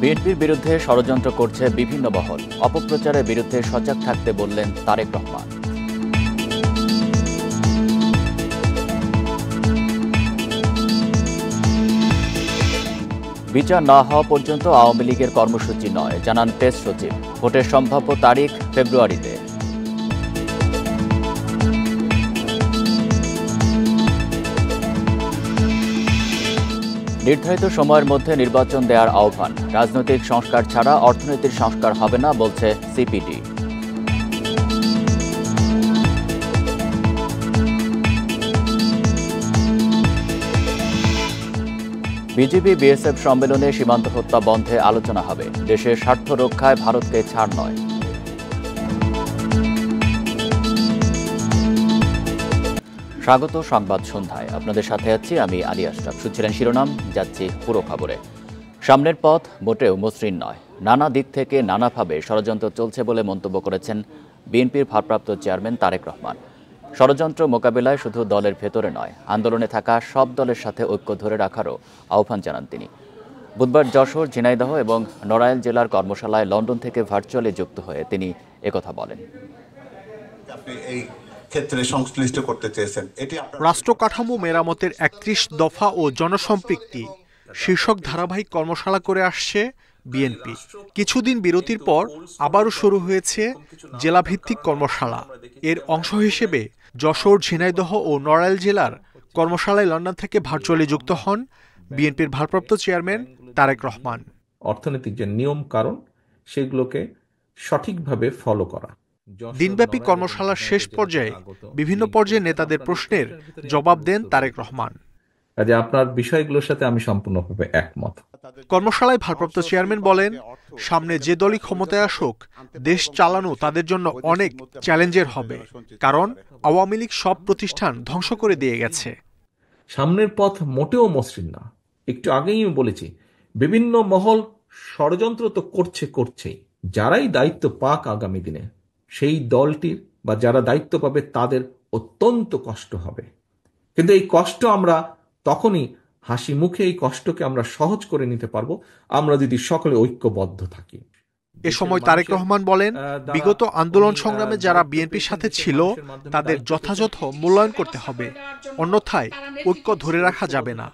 বিএনপির বিরুদ্ধে ষড়যন্ত্র করছে বিভিন্ন মহল। অপপ্রচারের বিরুদ্ধে সজাগ থাকতে বললেন তারেক রহমান। বিচার না হওয়া পর্যন্ত আওয়ামী লীগের কর্মসূচি নয়, জানান প্রেস সচিব। ভোটের সম্ভাব্য তারিখ ফেব্রুয়ারিতে। নির্ধারিত সময়ের মধ্যে নির্বাচন দেওয়ার আহ্বান। রাজনৈতিক সংস্কার ছাড়া অর্থনৈতিক সংস্কার হবে না, বলছে সিপিডি। বিজিবি বিএসএফ সম্মেলনে সীমান্ত হত্যা বন্ধে আলোচনা হবে। দেশের স্বার্থ রক্ষায় ভারতকে ছাড় নয়। স্বাগত সংবাদ সন্ধ্যায়, আপনাদের সাথে আছি আমি আলী আশরাফ। শুনছিলেন শিরোনাম, যাচ্ছি পুরো খবরে। সামনের পথ মোটেও মসৃণ নয়। নানা দিক থেকে নানাভাবে ষড়যন্ত্র চলছে বলে মন্তব্য করেছেন বিএনপির ভারপ্রাপ্ত চেয়ারম্যান তারেক রহমান। ষড়যন্ত্র মোকাবিলায় শুধু দলের ভেতরে নয়, আন্দোলনে থাকা সব দলের সাথে ঐক্য ধরে রাখারও আহ্বান জানান তিনি। বুধবার যশোর, ঝিনাইদহ এবং নড়াইল জেলার কর্মশালায় লন্ডন থেকে ভার্চুয়ালি যুক্ত হয়ে তিনি একথা বলেন। রাষ্ট্র কাঠামো মেরামতের ৩১ দফা ও জনসম্পৃক্তি শীর্ষক ধারাবাহিক কর্মশালা করে আসছে বিএনপি। কিছুদিন বিরতির পর আবারও শুরু হয়েছে জেলাভিত্তিক কর্মশালা। এর অংশ হিসেবে যশোর, ঝিনাইদহ ও নড়াইল জেলার কর্মশালায় লন্ডন থেকে ভার্চুয়ালি যুক্ত হন বিএনপির ভারপ্রাপ্ত চেয়ারম্যান তারেক রহমান। অর্থনৈতিক যে নিয়ম কারণ সেগুলোকে সঠিকভাবে ফলো করা। দিনব্যাপী কর্মশালার শেষ পর্যায়ে বিভিন্ন পর্যায়ে নেতাদের প্রশ্নের জবাব দেন তারেক রহমান। কাজে আপনার বিষয়গুলোর সাথে আমি সম্পূর্ণভাবে একমত। কর্মশালায় ভারপ্রাপ্ত চেয়ারম্যান বলেন, সামনে যে দলই ক্ষমতায় আসুক, দেশ চালানো তাদের জন্য অনেক চ্যালেঞ্জের হবে, কারণ আওয়ামী লীগ সব প্রতিষ্ঠান ধ্বংস করে দিয়ে গেছে। সামনের পথ মোটেও মসৃণ না। একটু আগেই বলেছি, বিভিন্ন মহল ষড়যন্ত্র তো করছেই। যারাই দায়িত্ব পাক আগামী দিনে, সেই দলটির বা যারা দায়িত্ব পাবে তাদের অত্যন্ত কষ্ট হবে। কিন্তু এই কষ্ট আমরা তখনই হাসি মুখে এই কষ্টকে আমরা সহজ করে নিতে পারবো আমরা যদি সকলে ঐক্যবদ্ধ থাকি। এ সময় তারেক রহমান বলেন, বিগত আন্দোলন সংগ্রামে যারা বিএনপির সাথে ছিল তাদের যথাযথ মূল্যায়ন করতে হবে, অন্যথায় ঐক্য ধরে রাখা যাবে না।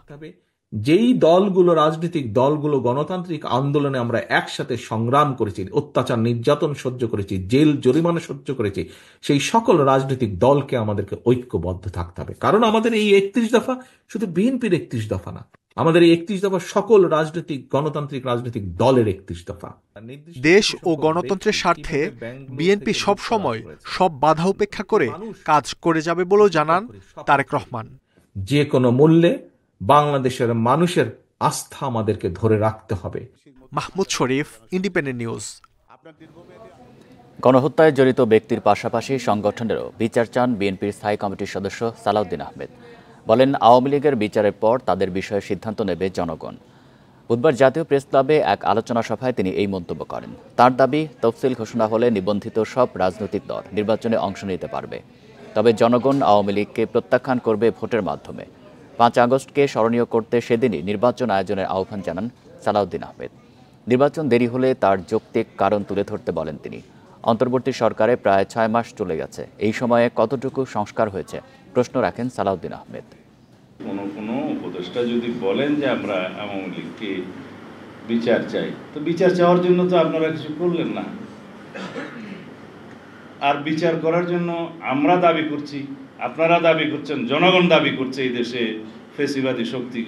যেই দলগুলো, রাজনৈতিক দলগুলো গণতান্ত্রিক আন্দোলনে আমরা একসাথে সংগ্রাম করেছি, অত্যাচার নির্যাতন সহ্য করেছি, জেল জরিমানা সহ্য করেছি, সেই সকল রাজনৈতিক দলকে আমাদেরকে ঐক্যবদ্ধ থাকতে হবে। কারণ আমাদের এই ৩১ দফা শুধু বিএনপির ৩১ দফা না, আমাদের এই ৩১ দফা সকল রাজনৈতিক গণতান্ত্রিক রাজনৈতিক দলের ৩১ দফা। দেশ ও গণতন্ত্রের স্বার্থে বিএনপি সব সময় সব বাধা উপেক্ষা করে কাজ করে যাবে বলেও জানান তারেক রহমান। যে কোনো মূল্যে বাংলাদেশের মানুষের আস্থা আমাদেরকে ধরে রাখতে হবে। মাহমুদ শরীফ, ইন্ডিপেন্ডেন্ট নিউজ। গণহত্যায় জড়িত ব্যক্তির পাশাপাশি সংগঠনেরও বিচার চান বিএনপির স্থায়ী কমিটির সদস্য সালাউদ্দিন আহমেদ। বলেন, আওয়ামী লীগের বিচারের পর তাদের বিষয়ে সিদ্ধান্ত নেবে জনগণ। বুধবার জাতীয় প্রেস ক্লাবে এক আলোচনা সভায় তিনি এই মন্তব্য করেন। তার দাবি, তফসিল ঘোষণা হলে নিবন্ধিত সব রাজনৈতিক দল নির্বাচনে অংশ নিতে পারবে, তবে জনগণ আওয়ামী লীগকে প্রত্যাখ্যান করবে ভোটের মাধ্যমে। ৫ আগস্টকে স্মরণীয় করতে সেদিনই নির্বাচন আয়োজনের আহ্বান জানান সালাউদ্দিন আহমেদ। নির্বাচন দেরি হলে তার যৌক্তিক কারণ তুলে ধরতে বলেন তিনি। অন্তর্বর্তী সরকারে প্রায় ৬ মাস চলে গেছে, এই সময়ে কতটুকু সংস্কার হয়েছে প্রশ্ন রাখেন সালাউদ্দিন আহমেদ। কোনো উপদেষ্টা যদি বলেন যে আমরা আওয়ামী লীগকে বিচার চাই, তো বিচার চাওয়ার জন্য তো আপনারা কিছু করলেন না। আর বিচার করার জন্য আমরা দাবি করছি, আপনারা দাবি করছেন, জনগণ দাবি করছে এই দেশে ফেসিবাদী শক্তি,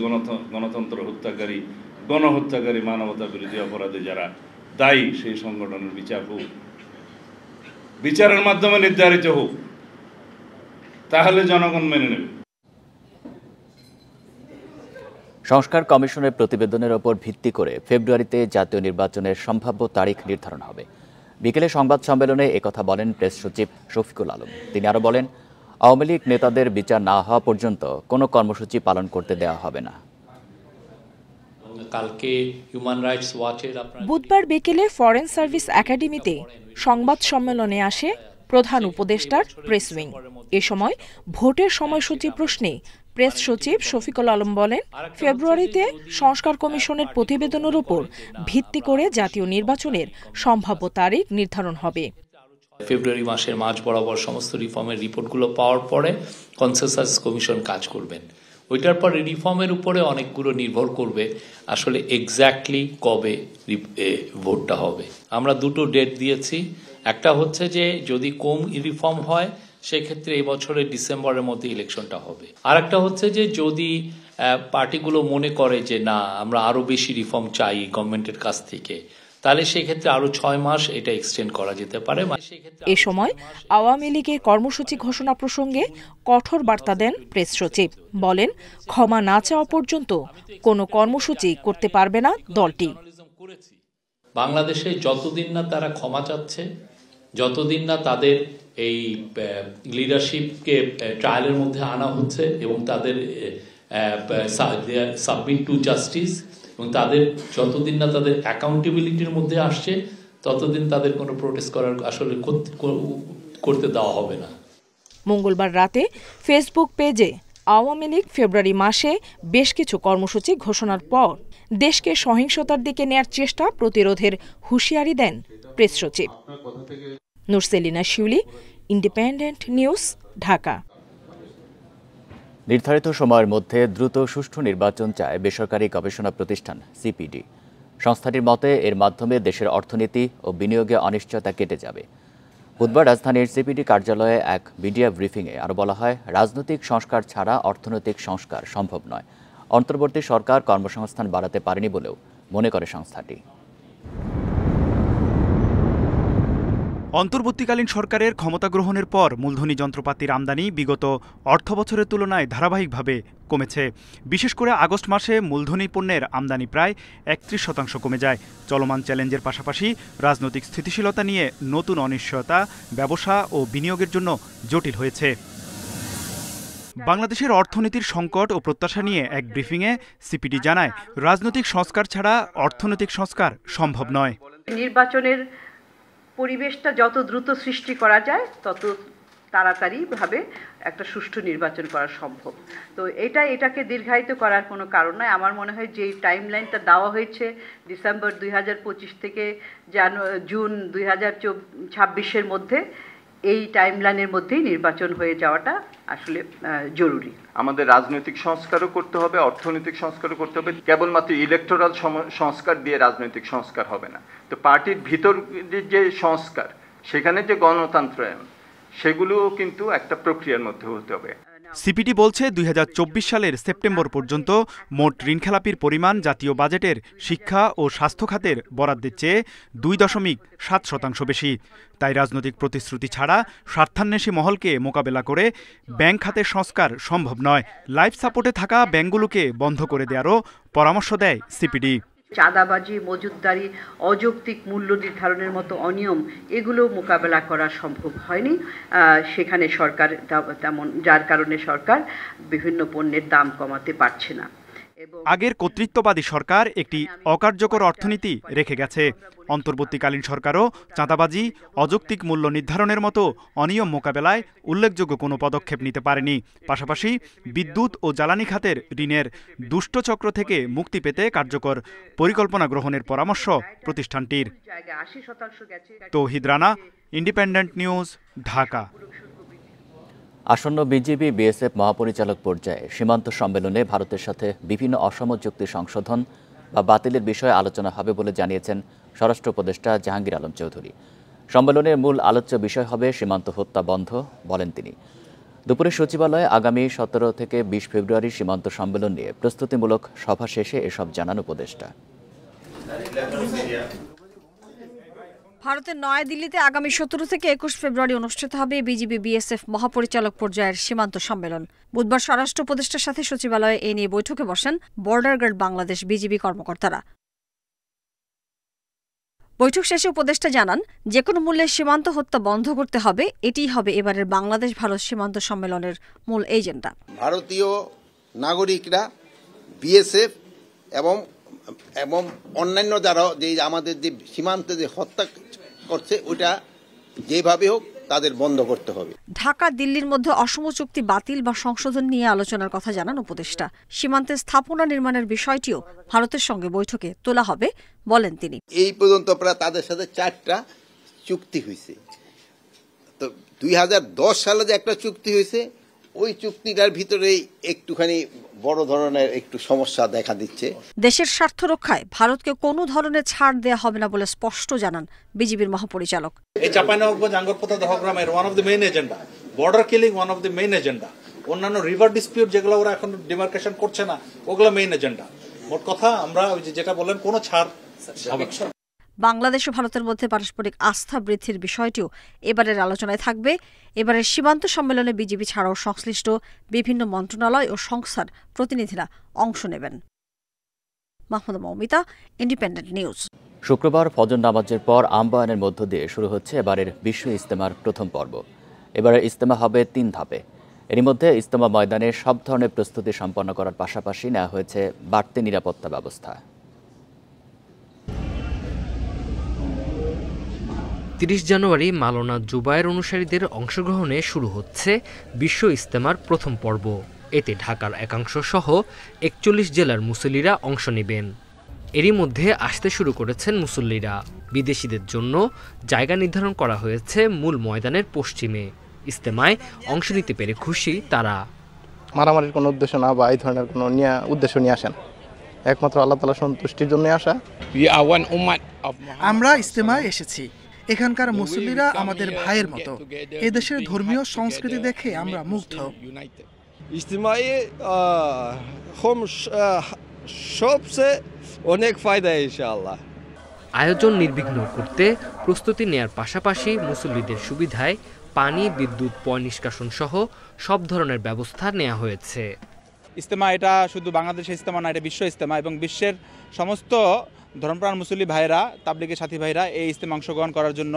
গণতন্ত্র হত্যাকারী, গণহত্যাকারী, মানবতা বিরোধী অপরাধে যারা দায়ী সেই সংগঠনের বিচার হোক, বিচারের মাধ্যমে নির্ধারিত হোক, তাহলে জনগণ মেনে নেবে। সংস্কার কমিশনের প্রতিবেদনের ওপর ভিত্তি করে ফেব্রুয়ারিতে জাতীয় নির্বাচনের সম্ভাব্য তারিখ নির্ধারণ হবে। বিকেলে সংবাদ সম্মেলনে একথা বলেন প্রেস সচিব শফিকুল আলম। তিনি আরও বলেন, আওয়ামী লীগ নেতাদের বিচার না হওয়া পর্যন্ত কোনো কর্মসূচি পালন করতে দেওয়া হবে না। বুধবার বিকেলে ফরেন সার্ভিস একাডেমিতে সংবাদ সম্মেলনে আসে প্রধান উপদেষ্টার প্রেস উইং। এ সময় ভোটের সময়সূচি প্রশ্নে প্রেস সচিব শফিকুল আলম বলেন, ফেব্রুয়ারিতে সংস্কার কমিশনের প্রতিবেদনের উপর ভিত্তি করে জাতীয় নির্বাচনের সম্ভাব্য তারিখ নির্ধারণ হবে। ফেব্রুয়ারি মাসের মাঝ বরাবর সমস্ত রিফর্মের রিপোর্টগুলো পাওয়ার পরে কনসেনসাস কমিশন কাজ করবেন। ওইটার পর রিফর্মের উপরে অনেকগুলো নির্ভর করবে আসলে এক্স্যাক্টলি কবে ভোটটা হবে। আমরা দুটো ডেট দিয়েছি, একটা হচ্ছে যে যদি কম রিফর্ম হয় সেক্ষেত্রে এই বছরের ডিসেম্বরের মধ্যে ইলেকশনটা হবে, আর একটা হচ্ছে যে যদি পার্টিগুলো মনে করে যে না আমরা আরো বেশি রিফর্ম চাই গভর্নমেন্টের কাছ থেকে, তাহলে সেক্ষেত্রে আরো 6 মাস এটা এক্সটেন্ড করা যেতে পারে। এ সময় আওয়ামী লীগের কর্মসূচি ঘোষণা প্রসঙ্গে কঠোর বার্তা দেন প্রেস সচিব। বলেন, ক্ষমা না চাওয়া পর্যন্ত কোনো কর্মসূচি করতে পারবে না দলটি। বাংলাদেশে যতদিন না তারা ক্ষমা চাচ্ছে, যতদিন না তাদের এই লিডারশিপকে ট্রায়ালের মধ্যে আনা হচ্ছে এবং তাদের সাবমিট টু জাস্টিস এবং তাদের যতদিন না তাদের অ্যাকাউন্টেবিলিটির মধ্যে আসছে ততদিন তাদের কোনো প্রোটেস্ট করার আসলে করতে দেওয়া হবে না। মঙ্গলবার রাতে ফেসবুক পেজে আওয়ামী লীগ ফেব্রুয়ারি মাসে বেশ কিছু কর্মসূচি ঘোষণার পর দেশকে সহিংসতার দিকে নেয়ার চেষ্টা প্রতিরোধের হুঁশিয়ারি দেন প্রেস সচিব। নুরসেলিনা শিউলি, ইন্ডিপেন্ডেন্ট নিউজ, ঢাকা। নির্ধারিত সময়ের মধ্যে দ্রুত সুষ্ঠু নির্বাচন চায় বেসরকারি গবেষণা প্রতিষ্ঠান সিপিডি। সংস্থাটির মতে এর মাধ্যমে দেশের অর্থনীতি ও বিনিয়োগে অনিশ্চয়তা কেটে যাবে। বুধবার রাজধানীর সিপিডি কার্যালয়ে এক মিডিয়া ব্রিফিংয়ে আরও বলা হয়, রাজনৈতিক সংস্কার ছাড়া অর্থনৈতিক সংস্কার সম্ভব নয়। অন্তর্বর্তী সরকার কর্মসংস্থান বাড়াতে পারেনি বলেও মনে করে সংস্থাটি। অন্তর্বর্তীকালীন সরকারের ক্ষমতা গ্রহণের পর মূলধনী যন্ত্রপাতির আমদানি বিগত অর্থবছরের তুলনায় ধারাবাহিকভাবে কমেছে। বিশেষ করে আগস্ট মাসে মূলধনী পণ্যের আমদানি প্রায় 31% কমে যায়। চলমান চ্যালেঞ্জের পাশাপাশি রাজনৈতিক স্থিতিশীলতা নিয়ে নতুন অনিশ্চয়তা ব্যবসা ও বিনিয়োগের জন্য জটিল হয়েছে। বাংলাদেশের অর্থনীতির সংকট ও প্রত্যাশা নিয়ে এক ব্রিফিংয়ে সিপিডি জানায়, রাজনৈতিক সংস্কার ছাড়া অর্থনৈতিক সংস্কার সম্ভব নয়। নির্বাচনের পরিবেশটা যত দ্রুত সৃষ্টি করা যায় তত তাড়াতাড়িভাবে একটা সুষ্ঠু নির্বাচন করা সম্ভব। তো এটাকে দীর্ঘায়িত করার কোনো কারণ নাই। আমার মনে হয় যে টাইমলাইনটা দেওয়া হয়েছে ডিসেম্বর 2025 থেকে জুন 2026-এর মধ্যে, এই টাইমলাইনের মধ্যেই নির্বাচন হয়ে যাওয়াটা আসলে জরুরি। আমাদের রাজনৈতিক সংস্কারও করতে হবে, অর্থনৈতিক সংস্কারও করতে হবে। কেবলমাত্র ইলেকটোরাল সংস্কার দিয়ে রাজনৈতিক সংস্কার হবে না। তো পার্টির ভিতর যে সংস্কার, সেখানে যে গণতন্ত্রায়ন, সেগুলোও কিন্তু একটা প্রক্রিয়ার মধ্যে হতে হবে। সিপিডি বলছে 2024 সালের সেপ্টেম্বর পর্যন্ত মোট ঋণখেলাপির পরিমাণ জাতীয় বাজেটের শিক্ষা ও স্বাস্থ্য খাতের বরাদ্দের চেয়ে 2.7% বেশি। তাই রাজনৈতিক প্রতিশ্রুতি ছাড়া স্বার্থান্বেষী মহলকে মোকাবেলা করে ব্যাংক খাতের সংস্কার সম্ভব নয়। লাইফ সাপোর্টে থাকা ব্যাংকগুলোকে বন্ধ করে দেওয়ারও পরামর্শ দেয় সিপিডি। চাঁদাবাজি, মজুতদারি, অযৌক্তিক মূল্য নির্ধারণের মতো অনিয়ম, এগুলো মোকাবেলা করা সম্ভব হয়নি সেখানে সরকার, তেমন যার কারণে সরকার বিভিন্ন পণ্যের দাম কমাতে পারছে না। আগের কর্তৃত্ববাদী সরকার একটি অকার্যকর অর্থনীতি রেখে গেছে। অন্তর্বর্তীকালীন সরকারও চাঁদাবাজি, অযৌক্তিক মূল্য নির্ধারণের মতো অনিয়ম মোকাবেলায় উল্লেখযোগ্য কোনো পদক্ষেপ নিতে পারেনি। পাশাপাশি বিদ্যুৎ ও জ্বালানি খাতের ঋণের দুষ্টচক্র থেকে মুক্তি পেতে কার্যকর পরিকল্পনা গ্রহণের পরামর্শ প্রতিষ্ঠানটির। তৌহিদ রানা, ইন্ডিপেন্ডেন্ট নিউজ, ঢাকা। আসন্ন বিজিবি বিএসএফ মহাপরিচালক পর্যায়ে সীমান্ত সম্মেলনে ভারতের সাথে বিভিন্ন অসম চুক্তি সংশোধন বা বাতিলের বিষয়ে আলোচনা হবে বলে জানিয়েছেন স্বরাষ্ট্র উপদেষ্টা জাহাঙ্গীর আলম চৌধুরী। সম্মেলনের মূল আলোচ্য বিষয় হবে সীমান্ত হত্যা বন্ধ, বলেন তিনি। দুপুরে সচিবালয়ে আগামী 17 থেকে 20 ফেব্রুয়ারি সীমান্ত সম্মেলন নিয়ে প্রস্তুতিমূলক সভা শেষে এসব জানান উপদেষ্টা। ভারতের নয়াদিল্লিতে আগামী 17 থেকে 21 ফেব্রুয়ারি অনুষ্ঠিত হবে বিজিবি বিএসএফ মহাপরিচালক পর্যায়ের সীমান্ত সম্মেলন। বুধবার স্বরাষ্ট্র উপদেষ্টার সাথে সচিবালয়ে এ নিয়ে বৈঠকে বসেন বর্ডার গার্ড বাংলাদেশ বিজিবি কর্মকর্তারা। বৈঠক শেষে উপদেষ্টা জানান, যেকোনো মূল্যে সীমান্ত হত্যা বন্ধ করতে হবে, এটিই হবে এবারের বাংলাদেশ ভারত সীমান্ত সম্মেলনের মূল এজেন্ডা। ভারতীয় নাগরিকরা বিএসএফ এবং অন্যান্য যারা যে আমাদের যে সীমান্তে যে হত্যা করছে, ওটা যেভাবে হোক তাদের বন্ধ করতে হবে। ঢাকা দিল্লির মধ্যে অসম চুক্তি বাতিল বা সংশোধন নিয়ে আলোচনার কথা জানান উপদেষ্টা। সীমান্তে স্থাপনা নির্মাণের বিষয়টিও ভারতের সঙ্গে বৈঠকে তোলা হবে বলেন তিনি। এই পর্যন্ত প্রায় তাদের সাথে 4টা চুক্তি হয়েছে। তো 2010 সালে যে একটা চুক্তি হয়েছে, ওই চুক্তিটার ভিতরেই একটুখানি বড় ধরনের একটু সমস্যা দেখা দিচ্ছে। দেশের স্বার্থ রক্ষায় ভারতকে কোনো ধরনের ছাড় দেয়া হবে না বলে স্পষ্ট জানান বিজিবির মহাপরিচালক। এই চাঁপাইনবাবগঞ্জ আঙ্গরপোতা দহগ্রামের one of the main agenda, border killing one of the main agenda, অন্যান্য রিভার ডিসপিউট যেগুলো ওরা এখন ডিমার্কেশন করছে না, ওগুলো মেইন এজেন্ডা। মোট কথা আমরা যেটা বললেন কোনো ছাড় হবে না। বাংলাদেশ ও ভারতের মধ্যে পারস্পরিক আস্থা বৃদ্ধির বিষয়টিও এবারের আলোচনায় থাকবে। এবারের সীমান্ত সম্মেলনে বিজিবি ছাড়াও সংশ্লিষ্ট বিভিন্ন মন্ত্রণালয় ও সংস্থার প্রতিনিধিরা অংশ নেবেন। Mahmuda Moumita, independent news. শুক্রবার ফজর নামাজের পর আমবায়নের মধ্য দিয়ে শুরু হচ্ছে এবারের বিশ্ব ইজতেমার প্রথম পর্ব। এবারের ইজতেমা হবে 3 ধাপে। এর মধ্যে ইজতেমা ময়দানে সব ধরনের প্রস্তুতি সম্পন্ন করার পাশাপাশি নেওয়া হয়েছে বাড়তি নিরাপত্তা ব্যবস্থা। 30 জানুয়ারি মাওলানা জুবায়ের অনুসারীদের অংশগ্রহণে শুরু হচ্ছে বিশ্ব ইজতেমার প্রথম পর্ব। এতে ঢাকার একাংশ সহ 41 জেলার মুসল্লিরা অংশ নেবেন। এরই মধ্যে আসতে শুরু করেছেন মুসল্লিরা। বিদেশিদের জন্য জায়গা নির্ধারণ করা হয়েছে মূল ময়দানের পশ্চিমে। ইজতেমায় অংশ নিতে পেরে খুশি তারা। মারামারির কোনো উদ্দেশ্য না বা এই ধরনের কোনো উদ্দেশ্য নিয়ে আসেন, একমাত্র আল্লাহ তাআলার সন্তুষ্টির জন্য আসা। আমরা ইজতেমায় এসেছি। এখানকার মুসল্লিরা আমাদের ভাইয়ের মতো। এদেশের ধর্মীয় সংস্কৃতি দেখে আমরা মুগ্ধ। ইজতেমায় সবচেয়ে অনেক ফায়দা ইনশাআল্লাহ। আয়োজন নির্বিঘ্ন করতে প্রস্তুতি নেয়ার পাশাপাশি মুসল্লিদের সুবিধায় পানি, বিদ্যুৎ, পয় নিষ্কাশন সহ সব ধরনের ব্যবস্থা নেওয়া হয়েছে। ইজতেমা এটা শুধু বাংলাদেশের ইজতেমা না, এটা বিশ্ব ইজতেমা এবং বিশ্বের সমস্ত ধর্মপ্রাণ মুসল্লি ভাইরা, তাবলিগের সাথী ভাইরা এই ইজতেমা অংশগ্রহণ করার জন্য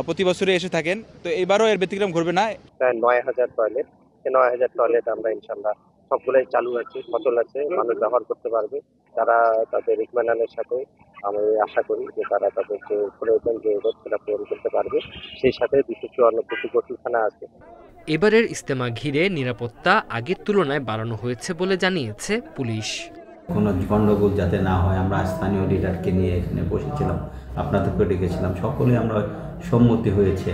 প্রতি বছরই এসে থাকেন। তো এবারও এর ব্যতিক্রম ঘটবে না। প্রায় 9000 টয়লেট, 9000 টয়লেট আমরা ইনশাআল্লাহ সবগুলোই চালু আছে, সচল আছে, মানুষ ব্যবহার করতে পারবে। তারা তাদের ইতমানানের সাথে আমি আশা করি যে তারা তাদের যে প্রয়োজন যে সেটা পূরণ করতে পারবে। সেই সাথে 254টি গোসলখানা আছে। এবারের ইজতেমা ঘিরে নিরাপত্তা আগের তুলনায় বাড়ানো হয়েছে বলে জানিয়েছে পুলিশ। কোনো গণ্ডগোল যাতে না হয়, আমরা স্থানীয় লিডারকে নিয়ে এখানে বসেছিলাম, আপনাদেরকে ডেকেছিলাম, সকলে আমরা সম্মতি হয়েছে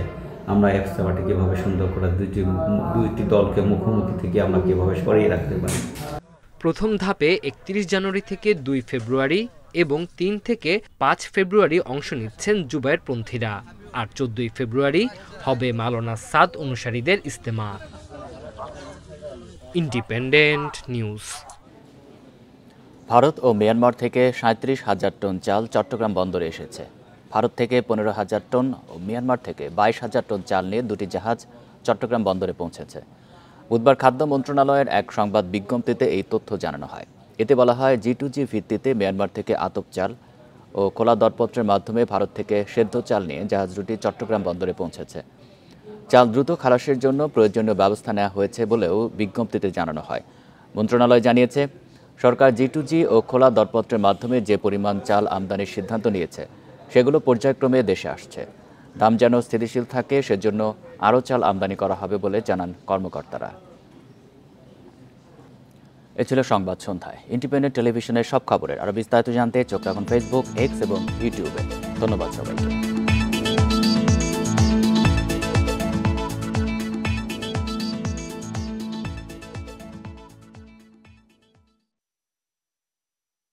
আমরা ইজতেমাটি কীভাবে সুন্দর করে দুইটি দলকে মুখোমুখি থেকে আমরা কীভাবে সরিয়ে রাখতে পারি। প্রথম ধাপে 31 জানুয়ারি থেকে 2 ফেব্রুয়ারি এবং 3 থেকে 5 ফেব্রুয়ারি অংশ নিচ্ছেন জুবায়েরপন্থীরা। আর 14 ফেব্রুয়ারি হবে মাওলানা সাদ অনুসারীদের ইজতেমা। Independent News. ভারত ও মিয়ানমার থেকে 37,000 টন চাল চট্টগ্রাম বন্দরে এসেছে। ভারত থেকে 15,000 টন ও মিয়ানমার থেকে 22,000 টন চাল নিয়ে 2টি জাহাজ চট্টগ্রাম বন্দরে পৌঁছেছে। বুধবার খাদ্য মন্ত্রণালয়ের এক সংবাদ বিজ্ঞপ্তিতে এই তথ্য জানানো হয়। এতে বলা হয়, G2G ভিত্তিতে মিয়ানমার থেকে আতপ চাল ও খোলা দরপত্রের মাধ্যমে ভারত থেকে সেদ্ধ চাল নিয়ে জাহাজ দুটি চট্টগ্রাম বন্দরে পৌঁছেছে। চাল দ্রুত খালাসের জন্য প্রয়োজনীয় ব্যবস্থা নেওয়া হয়েছে বলেও বিজ্ঞপ্তিতে জানানো হয়। মন্ত্রণালয় জানিয়েছে, সরকার G2G ও খোলা দরপত্রের মাধ্যমে যে পরিমাণ চাল আমদানির সিদ্ধান্ত নিয়েছে সেগুলো পর্যায়ক্রমে দেশে আসছে। দাম যেন স্থিতিশীল থাকে সেজন্য আরও চাল আমদানি করা হবে বলে জানান কর্মকর্তারা। এ ছিল সংবাদ সন্ধ্যায়। ইন্ডিপেন্ডেন্ট টেলিভিশনের সব খবরের আরও বিস্তারিত জানতে চোখ রাখুন ফেসবুক, এক্স এবং ইউটিউবে। ধন্যবাদ সবাইকে।